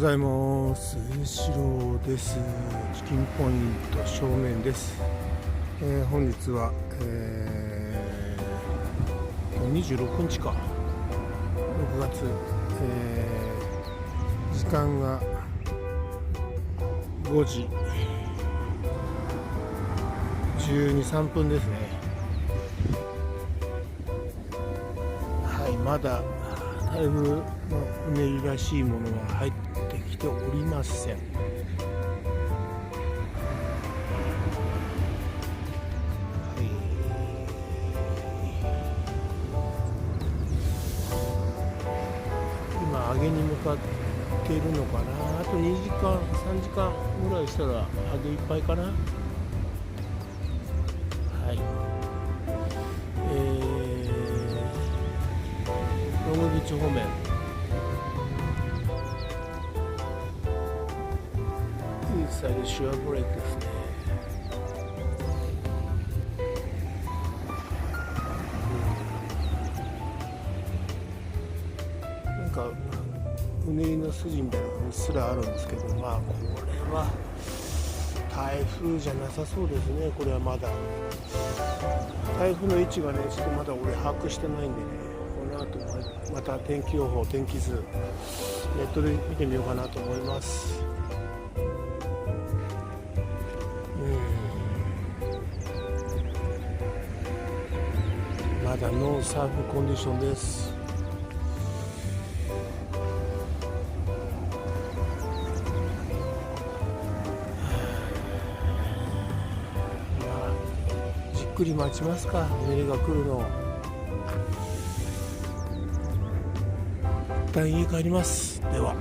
ございます。しろです。チキンポイント正面です。本日は、26日か6月、時間が5時12、3分ですね。はい、まだ台風のうねりらしいものは入ってきておりません。今上げに向かっているのかな。あと2時間3時間ぐらいしたら上げいっぱいかな。はい、野口方面イーサイドシュアブレイクですね。なんかうねりの筋みたいなのがうっすらあるんですけど、これは台風じゃなさそうですね。これはまだ台風の位置がね、ちょっとまだ俺把握してないんでね、この後また天気予報、天気図ネットで見てみようかなと思います。まだノーサーフコンディションです。じっくり待ちますか、うねりが来るのを。一旦家帰ります。では。